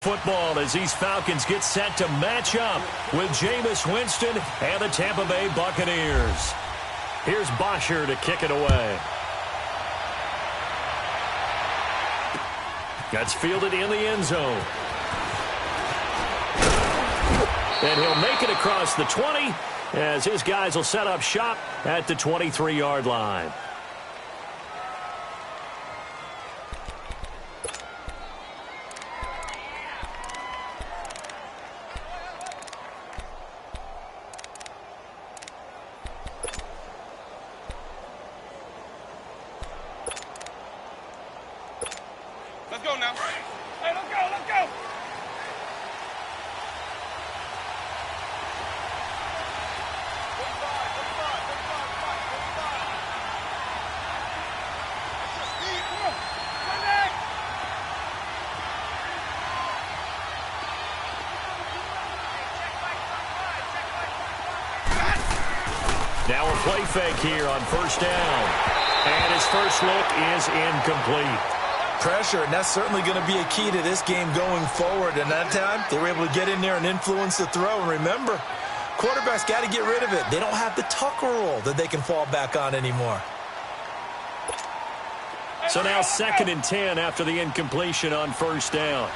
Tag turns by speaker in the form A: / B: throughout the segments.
A: Football as these Falcons get set to match up with Jameis Winston and the Tampa Bay Buccaneers. Here's Bosher to kick it away. Gets fielded in the end zone. And he'll make it across the 20 as his guys will set up shop at the 23-yard line.
B: Let's go now. Hey, let's go, let's go.
A: Now a play fake here on first down. And his first look is incomplete.
C: Pressure, and that's certainly going to be a key to this game going forward. And that time, they were able to get in there and influence the throw. And remember, quarterbacks got to get rid of it. They don't have the tucker roll that they can fall back on anymore.
A: So now 2nd and 10 after the incompletion on first down.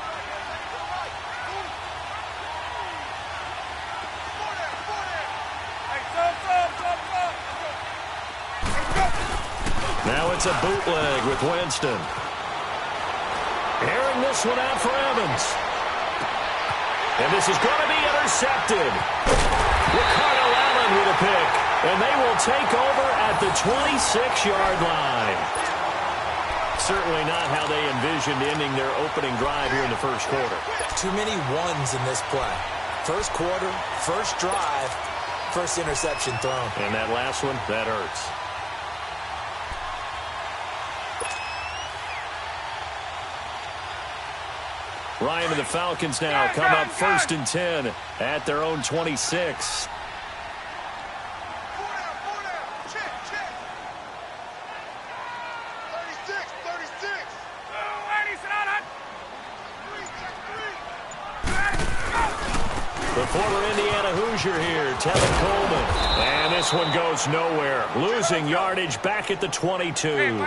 A: Now it's a bootleg with Winston. Airing this one out for Evans. And this is going to be intercepted. Ricardo Allen with a pick. And they will take over at the 26-yard line. Certainly not how they envisioned ending their opening drive here in the first quarter.
C: Too many ones in this play. First quarter, first drive, first interception thrown.
A: And that last one, that hurts. Ryan and the Falcons now come up 1st and 10 at their own 26. The former Indiana Hoosier here, Tevin Coleman. And this one goes nowhere. Losing yardage back at the 22.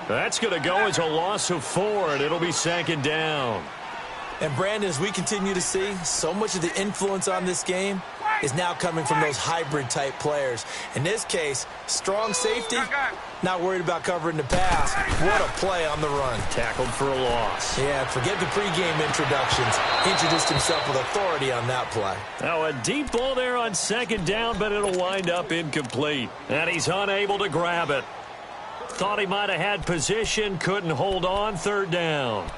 A: That's going to go as a loss of 4, and it'll be 2nd down.
C: And, Brandon, as we continue to see, so much of the influence on this game is now coming from those hybrid-type players. In this case, strong safety, not worried about covering the pass. What a play on the run.
A: Tackled for a loss.
C: Yeah, forget the pregame introductions. Introduced himself with authority on that play.
A: Now, a deep ball there on 2nd down, but it'll wind up incomplete. And he's unable to grab it. Thought he might have had position, couldn't hold on, 3rd down.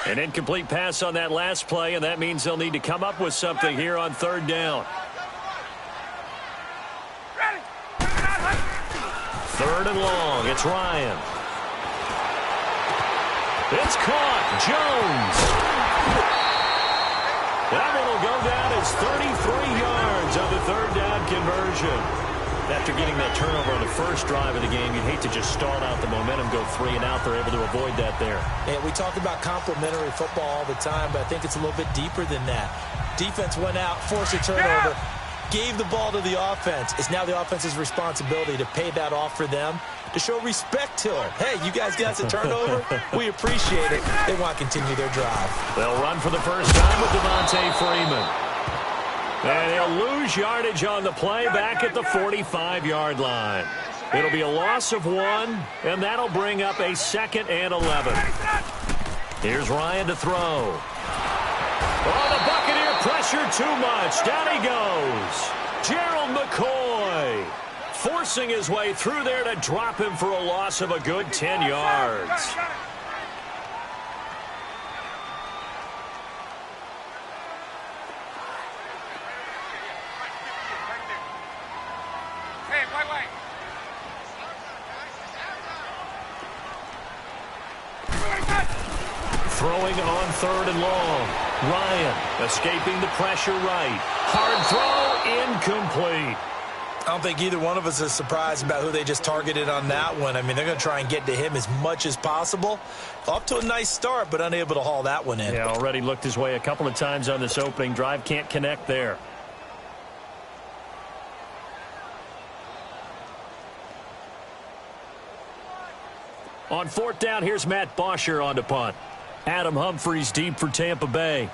A: An incomplete pass on that last play, and that means they'll need to come up with something here on 3rd down. 3rd and long. It's Ryan. It's caught. Jones. That one will go down as 33 yards on the 3rd down conversion. After getting that turnover on the first drive of the game, you'd hate to just stall out the momentum, go 3 and out. They're able to avoid that there.
C: And we talk about complementary football all the time, but I think it's a little bit deeper than that. Defense went out, forced a turnover, gave the ball to the offense. It's now the offense's responsibility to pay that off for them, to show respect to it. Hey, you guys got a turnover? We appreciate it. They want to continue their drive.
A: They'll run for the first time with Devontae Freeman. And he'll lose yardage on the play back at the 45-yard line. It'll be a loss of 1, and that'll bring up a 2nd and 11. Here's Ryan to throw. Oh, the Buccaneer pressure too much. Down he goes. Gerald McCoy forcing his way through there to drop him for a loss of a good 10 yards. Throwing on 3rd and long. Ryan escaping the pressure right. Hard throw, incomplete.
C: I don't think either one of us is surprised about who they just targeted on that one. I mean, they're going to try and get to him as much as possible. Off to a nice start, but unable to haul that one in.
A: Yeah, already looked his way a couple of times on this opening drive. Can't connect there. On fourth down, here's Matt Bosher on to punt. Adam Humphries deep for Tampa Bay.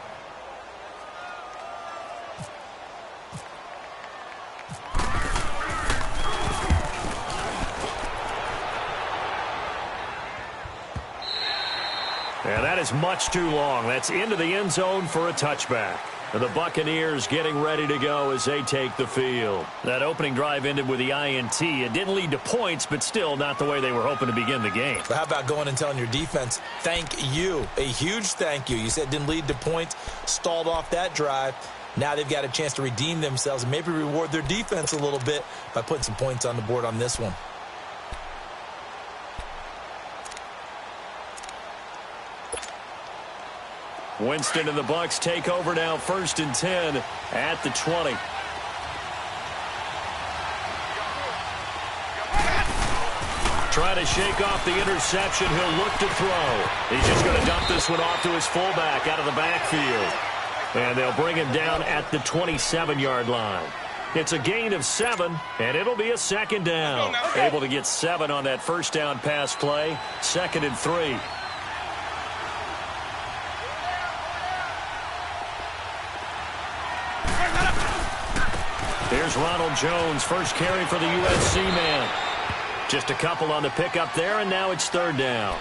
A: And that is much too long. That's into the end zone for a touchback. And the Buccaneers getting ready to go as they take the field. That opening drive ended with the INT. It didn't lead to points, but still not the way they were hoping to begin the game.
C: But how about going and telling your defense, thank you, a huge thank you. You said it didn't lead to points, stalled off that drive. Now they've got a chance to redeem themselves and maybe reward their defense a little bit by putting some points on the board on this one.
A: Winston and the Bucs take over now, 1st and 10 at the 20. Trying to shake off the interception. He'll look to throw. He's just going to dump this one off to his fullback out of the backfield. And they'll bring him down at the 27-yard line. It's a gain of 7, and it'll be a 2nd down. Able to get 7 on that first down pass play. 2nd and 3. Here's Ronald Jones, first carry for the USC man. Just a couple on the pickup there, and now it's 3rd down.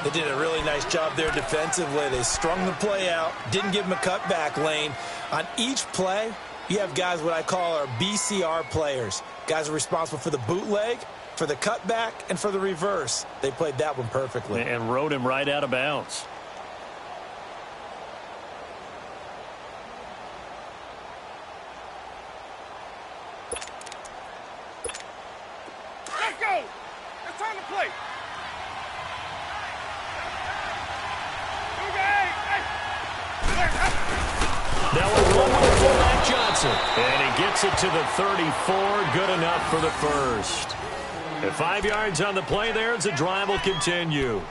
C: They did a really nice job there defensively. They strung the play out, didn't give him a cutback lane. On each play, you have guys what I call our BCR players. Guys are responsible for the bootleg, for the cutback, and for the reverse. They played that one perfectly.
A: And rode him right out of bounds.
B: Let's go. It's time to play.
A: Now a run with fullback Johnson. And he gets it to the 34. Good enough for the first. And 5 yards on the play there as the drive will continue.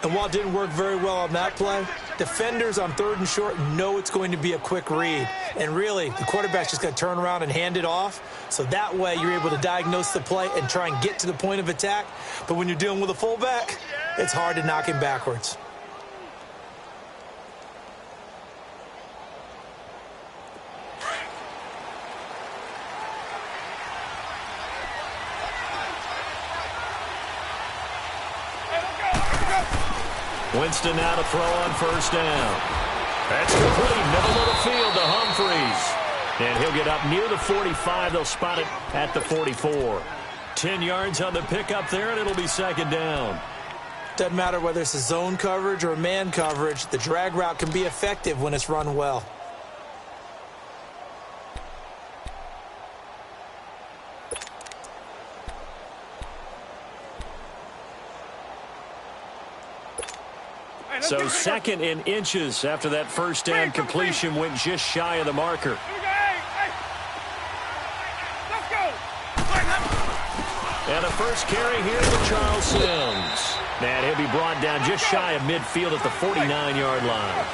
C: And while it didn't work very well on that play, defenders on 3rd and short know it's going to be a quick read. And really, the quarterback's just going to turn around and hand it off. So that way, you're able to diagnose the play and try and get to the point of attack. But when you're dealing with a fullback, it's hard to knock him backwards.
A: Winston now to throw on 1st down. That's complete. Middle of the field to Humphries. And he'll get up near the 45. They'll spot it at the 44. 10 yards on the pickup there, and it'll be 2nd down.
C: Doesn't matter whether it's a zone coverage or a man coverage. The drag route can be effective when it's run well.
A: So 2nd in inches after that first down completion went just shy of the marker. And a first carry here to Charles Sims. And he'll be brought down just shy of midfield at the 49-yard line.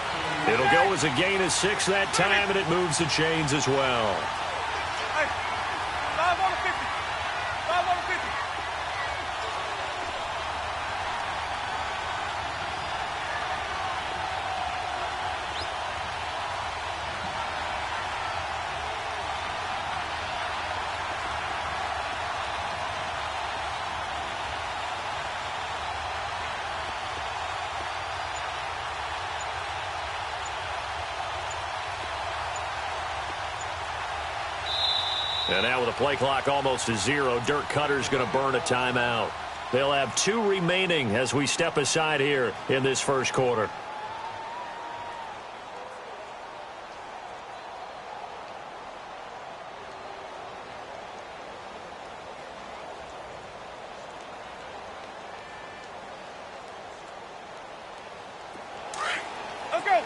A: It'll go as a gain of 6 that time, and it moves the chains as well.
B: 5 on the 50. 5 on the 50.
A: And now with the play clock almost to 0, Dirk Cutter's going to burn a timeout. They'll have 2 remaining as we step aside here in this first quarter.
B: Let's go.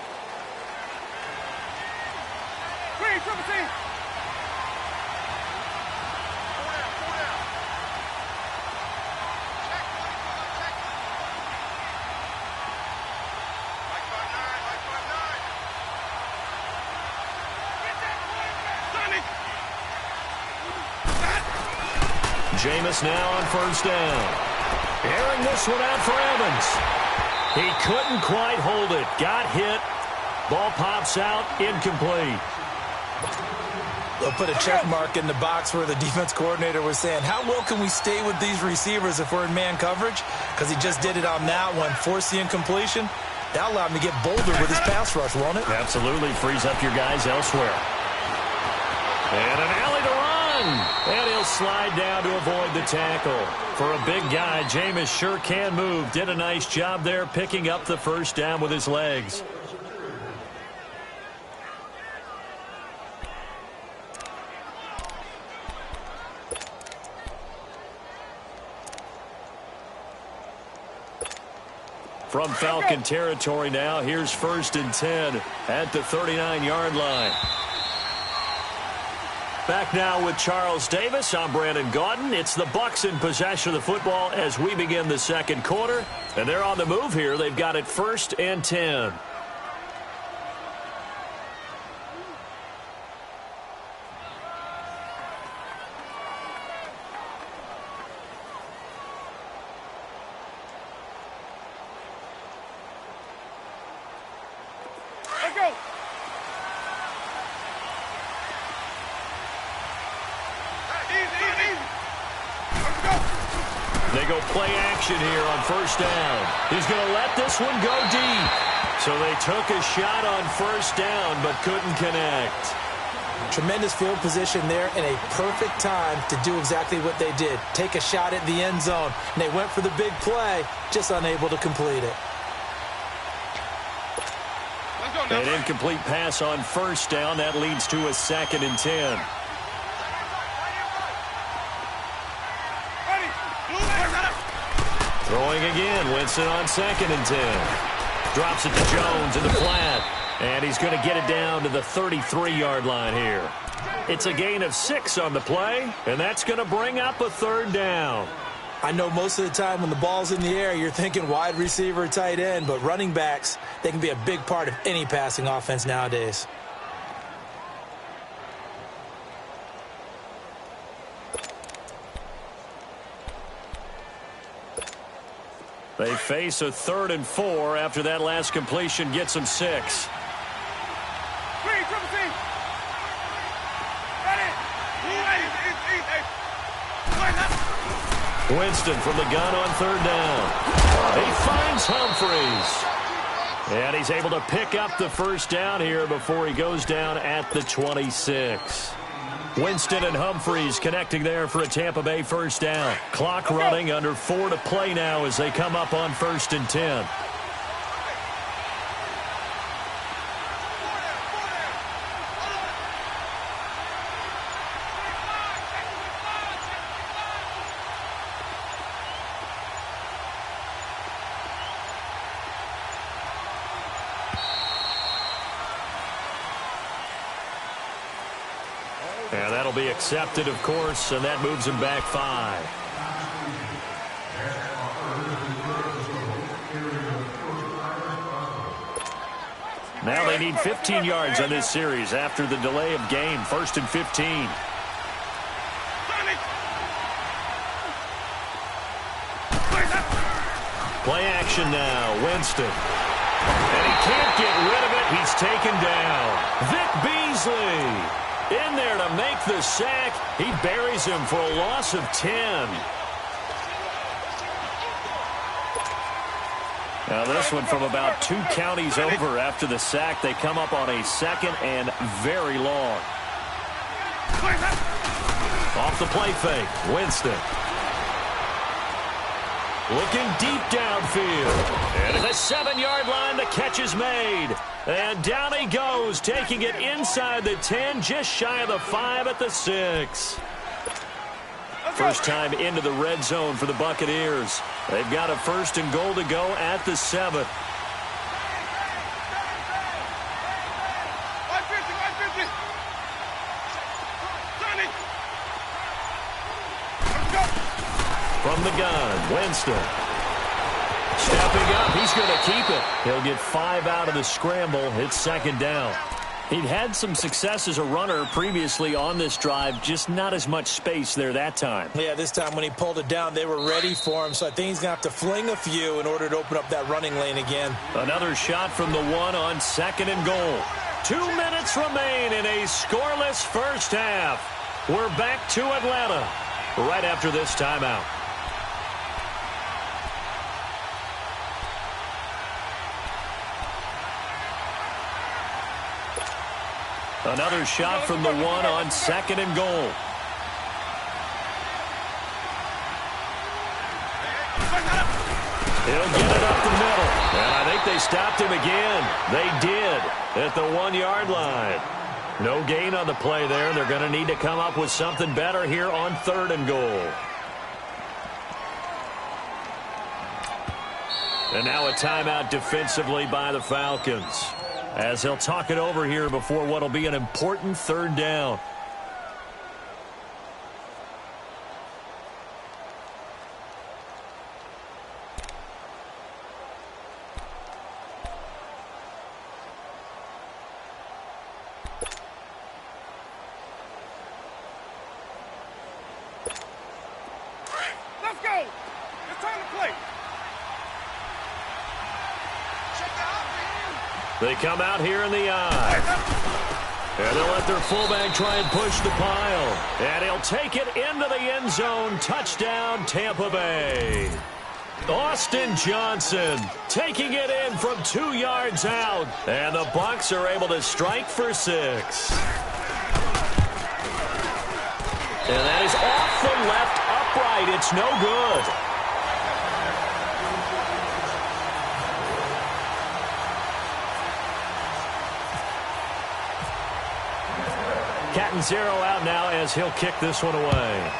A: Jameis now on first down. Airing this one out for Evans. He couldn't quite hold it. Got hit. Ball pops out. Incomplete.
C: They'll put a check mark in the box where the defense coordinator was saying, how well can we stay with these receivers if we're in man coverage? Because he just did it on that one. Force the incompletion. That'll allow him to get bolder with his pass rush, won't it?
A: Absolutely. Frees up your guys elsewhere. And an alley to run. And he'll slide down to avoid the tackle. For a big guy, Jameis sure can move. Did a nice job there picking up the first down with his legs. From Falcon territory now, here's 1st and 10 at the 39-yard line. Back now with Charles Davis. I'm Brandon Gaudin. It's the Bucs in possession of the football as we begin the second quarter. And they're on the move here. They've got it 1st and 10. They go play action here on first down. He's going to let this one go deep. So they took a shot on first down but couldn't connect.
C: Tremendous field position there and a perfect time to do exactly what they did. Take a shot at the end zone. And they went for the big play, just unable to complete it.
A: An incomplete pass on first down. That leads to a 2nd and 10. Throwing again, Winston on 2nd and 10. Drops it to Jones in the flat. And he's going to get it down to the 33-yard line here. It's a gain of 6 on the play, and that's going to bring up a 3rd down.
C: I know most of the time when the ball's in the air, you're thinking wide receiver, tight end, but running backs, they can be a big part of any passing offense nowadays.
A: They face a 3rd and 4 after that last completion gets them 6. Winston from the gun on 3rd down. He finds Humphries. And he's able to pick up the first down here before he goes down at the 26. Winston and Humphries connecting there for a Tampa Bay first down. Clock running, under 4 to play now as they come up on 1st and 10. And that'll be accepted, of course, and that moves him back 5. Now they need 15 yards on this series after the delay of game. 1st and 15. Play action now, Winston. And he can't get rid of it. He's taken down. Vic Beasley in there to make the sack. He buries him for a loss of 10. Now this one from about 2 counties over after the sack. They come up on a 2nd and very long. Off the play fake, Winston. Looking deep downfield. And at the 7-yard line, the catch is made. And down he goes, taking it inside the 10, just shy of the 5 at the 6. First time into the red zone for the Buccaneers. They've got a 1st and goal to go at the 7. From the gun, Winston. Stepping up, he's going to keep it. He'll get 5 out of the scramble. It's 2nd down. He'd had some success as a runner previously on this drive, just not as much space there that time.
C: Yeah, this time when he pulled it down, they were ready for him, so I think he's going to have to fling a few in order to open up that running lane again.
A: Another shot from the one on 2nd and goal. 2 minutes remain in a scoreless first half. We're back to Atlanta right after this timeout. Another shot from the one on 2nd and goal. He'll get it up the middle. And I think they stopped him again. They did at the 1-yard line. No gain on the play there. They're going to need to come up with something better here on 3rd and goal. And now a timeout defensively by the Falcons, as he'll talk it over here before what will be an important 3rd down.
B: Let's go. It's time to play.
A: They come out here in the eye. And they'll let their fullback try and push the pile. And he'll take it into the end zone. Touchdown, Tampa Bay. Austin Johnson taking it in from 2 yards out. And the Bucs are able to strike for 6. And that is off the left upright. It's no good. Cat and 0 out now as he'll kick this one away.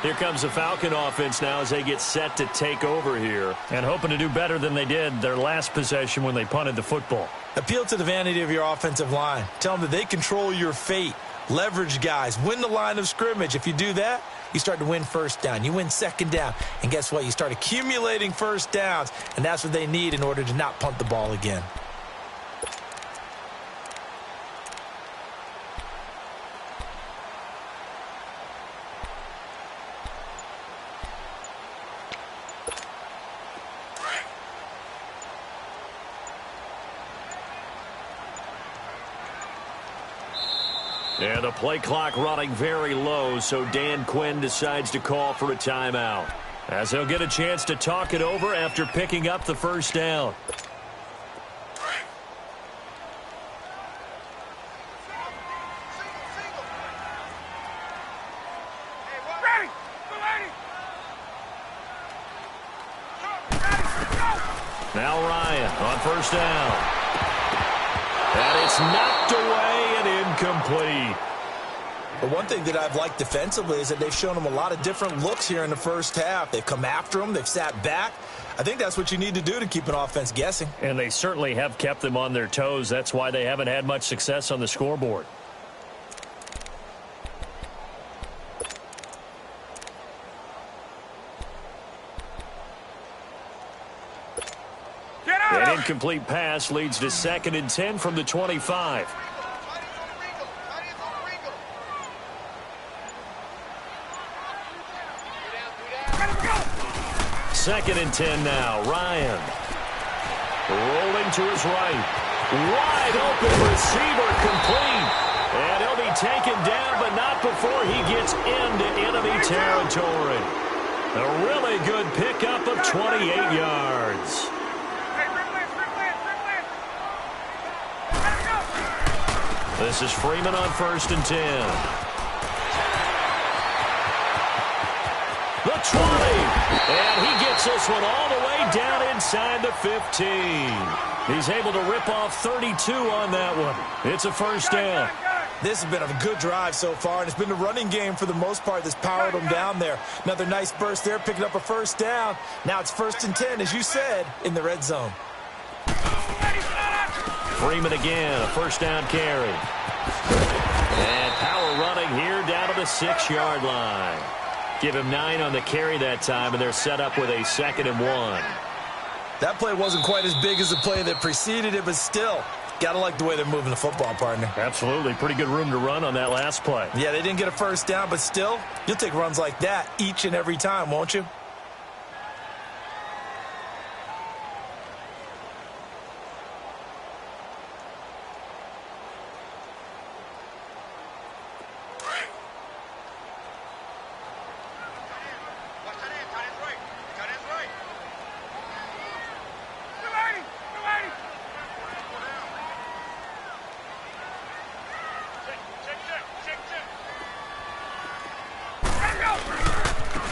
A: Here comes the Falcon offense now as they get set to take over here, and hoping to do better than they did their last possession when they punted the football.
C: Appeal to the vanity of your offensive line. Tell them that they control your fate. Leverage guys. Win the line of scrimmage. If you do that, you start to win 1st down. You win 2nd down. And guess what? You start accumulating 1st downs. And that's what they need in order to not punt the ball again.
A: And the play clock running very low, so Dan Quinn decides to call for a timeout, as he'll get a chance to talk it over after picking up the 1st down. Now Ryan on 1st down. And it's knocked away and incomplete.
C: But one thing that I've liked defensively is that they've shown them a lot of different looks here in the first half. They've come after them. They've sat back. I think that's what you need to do to keep an offense guessing.
A: And they certainly have kept them on their toes. That's why they haven't had much success on the scoreboard. An incomplete pass leads to 2nd and 10 from the 25. Second and 10 now. Ryan rolling to his right. Wide open receiver complete. And he'll be taken down, but not before he gets into enemy territory. A really good pickup of 28 yards. This is Freeman on 1st and 10. The 20. And he gets this one all the way down inside the 15. He's able to rip off 32 on that one. It's a 1st down.
C: This has been a good drive so far, and it's been the running game for the most part that's powered them down there. Another nice burst there, picking up a 1st down. Now it's 1st and 10, as you said, in the red zone.
A: Freeman again, a 1st down carry. And power running here down to the 6-yard line. Give him 9 on the carry that time, and they're set up with a 2nd and 1.
C: That play wasn't quite as big as the play that preceded it, but still, got to like the way they're moving the football, partner.
A: Absolutely. Pretty good room to run on that last play.
C: Yeah, they didn't get a first down, but still, you'll take runs like that each and every time, won't you?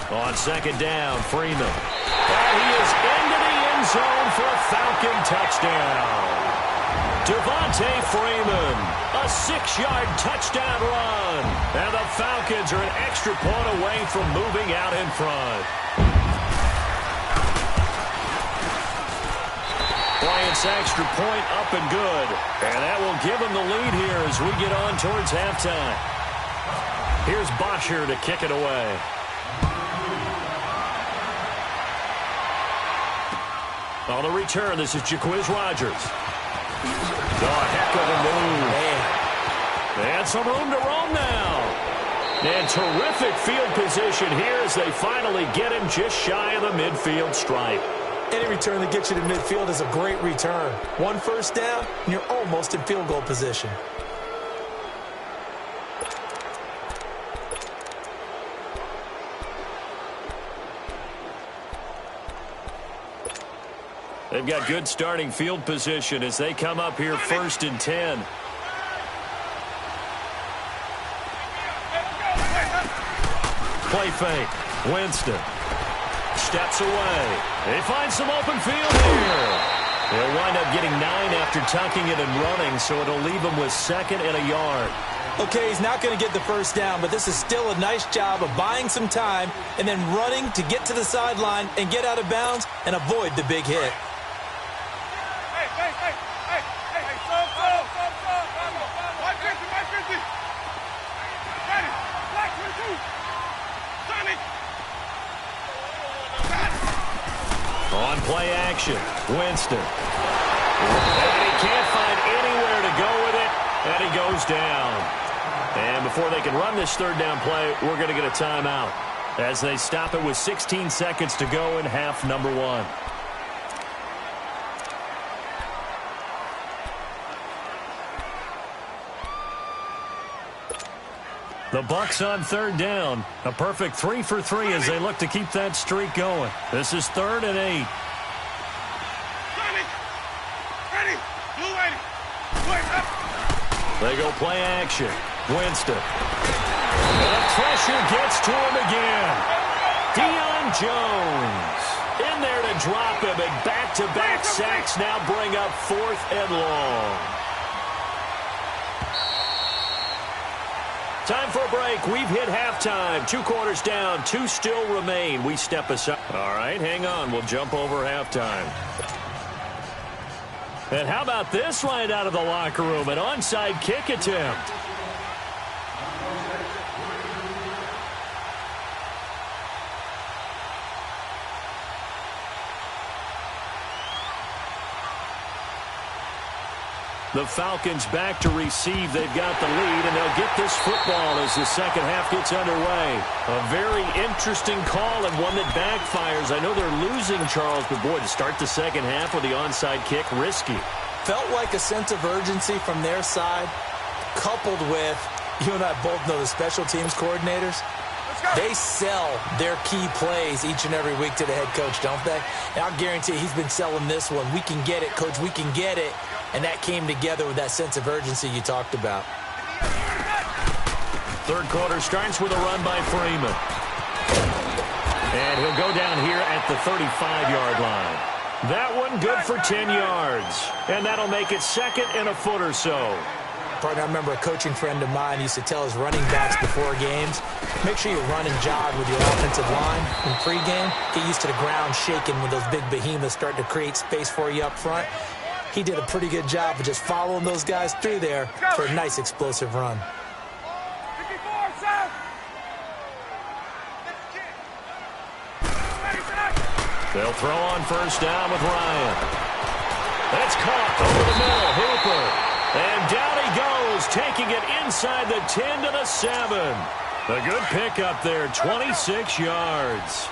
A: On 2nd down, Freeman. And he is into the end zone for a Falcon touchdown. Devontae Freeman, a 6-yard touchdown run. And the Falcons are an extra point away from moving out in front. Bryant's extra point up and good. And that will give him the lead here as we get on towards halftime. Here's Bosher to kick it away. On the return, this is Jaquiz Rogers. Oh, heck of a move. Man. And some room to roam now. And terrific field position here as they finally get him just shy of the midfield stripe.
C: Any return that gets you to midfield is a great return. 1 first down, and you're almost in field goal position.
A: They've got good starting field position as they come up here 1st and 10. Play fake. Winston steps away. They find some open field here. They'll wind up getting 9 after tucking it and running, so it'll leave them with 2nd and a yard.
C: Okay, he's not going to get the first down, but this is still a nice job of buying some time and then running to get to the sideline and get out of bounds and avoid the big hit.
A: On play action, Winston. And he can't find anywhere to go with it, and he goes down. And before they can run this 3rd down play, we're going to get a timeout as they stop it with 16 seconds to go in half number 1. The Bucs on 3rd down. A perfect 3 for 3 as they look to keep that streak going. This is 3rd and 8. They go play action. Winston. And the pressure gets to him again. Deion Jones in there to drop him, and back-to-back sacks now bring up 4th and long. Time for a break. We've hit halftime. 2 quarters down. 2 still remain. We step aside. All right, hang on. We'll jump over halftime. And how about this right out of the locker room? An onside kick attempt. The Falcons back to receive. They've got the lead, and they'll get this football as the second half gets underway. A very interesting call and one that backfires. I know they're losing, Charles, but boy, to start the second half with the onside kick, risky.
C: Felt like a sense of urgency from their side, coupled with, you and I both know the special teams coordinators. They sell their key plays each and every week to the head coach, don't they? And I'll guarantee he's been selling this one. We can get it, coach. We can get it. And that came together with that sense of urgency you talked about.
A: 3rd quarter starts with a run by Freeman. And he'll go down here at the 35-yard line. That one good for 10 yards. And that'll make it 2nd and a foot or so.
C: Partner, I remember a coaching friend of mine used to tell his running backs before games, make sure you run and jog with your offensive line in pregame. Get used to the ground shaking when those big behemoths start to create space for you up front. He did a pretty good job of just following those guys through there for a nice explosive run.
A: They'll throw on first down with Ryan. That's caught over the middle. Hooper. And down he goes, taking it inside the 10 to the 7. A good pickup there, 26 yards.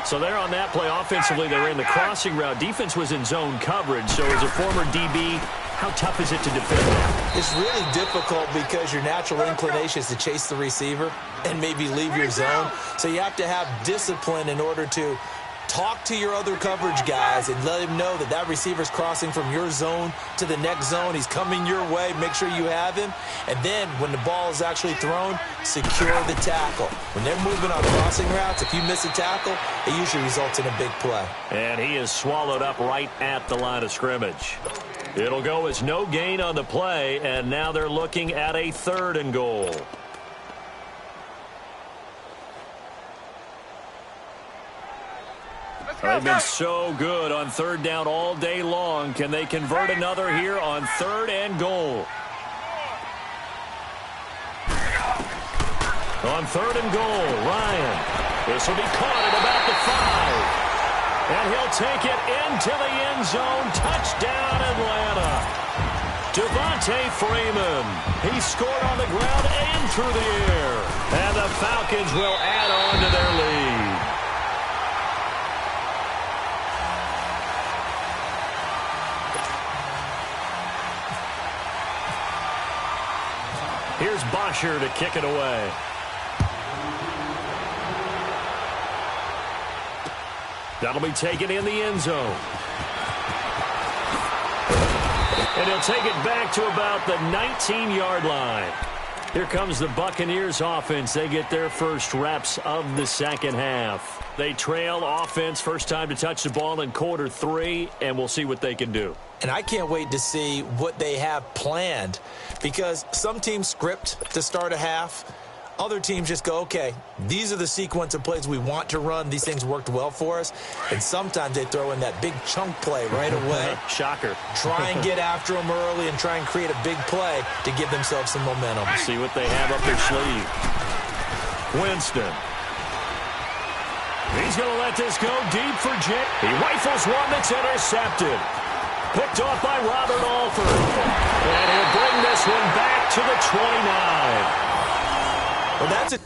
A: So there on that play, offensively, they ran the crossing route. Defense was in zone coverage. So as a former DB, how tough is it to defend that?
C: It's really difficult because your natural inclination is to chase the receiver and maybe leave your zone. So you have to have discipline in order to talk to your other coverage guys and let him know that that receiver's crossing from your zone to the next zone. He's coming your way. Make sure you have him. And then when the ball is actually thrown, secure the tackle. When they're moving on crossing routes, if you miss a tackle, it usually results in a big play.
A: And he is swallowed up right at the line of scrimmage. It'll go as no gain on the play, and now they're looking at a 3rd and goal. They've been so good on 3rd down all day long. Can they convert another here on 3rd and goal? On 3rd and goal, Ryan. This will be caught at about the 5. And he'll take it into the end zone. Touchdown, Atlanta. Devontae Freeman. He scored on the ground and through the air. And the Falcons will add on to their lead. Here's Bosher to kick it away. That'll be taken in the end zone. And he'll take it back to about the 19-yard line. Here comes the Buccaneers offense. They get their first reps of the second half. They trail offense, first time to touch the ball in quarter 3, and we'll see what they can do.
C: And I can't wait to see what they have planned, because some teams script to start a half. Other teams just go, okay, these are the sequence of plays we want to run. These things worked well for us. And sometimes they throw in that big chunk play right away.
A: Shocker.
C: Try and get after them early and try and create a big play to give themselves some momentum.
A: See what they have up their sleeve. Winston. He's going to let this go deep for Jay. He rifles one that's intercepted. Picked off by Robert Alford. And he'll bring this one back to the 29.
C: Well, that's it.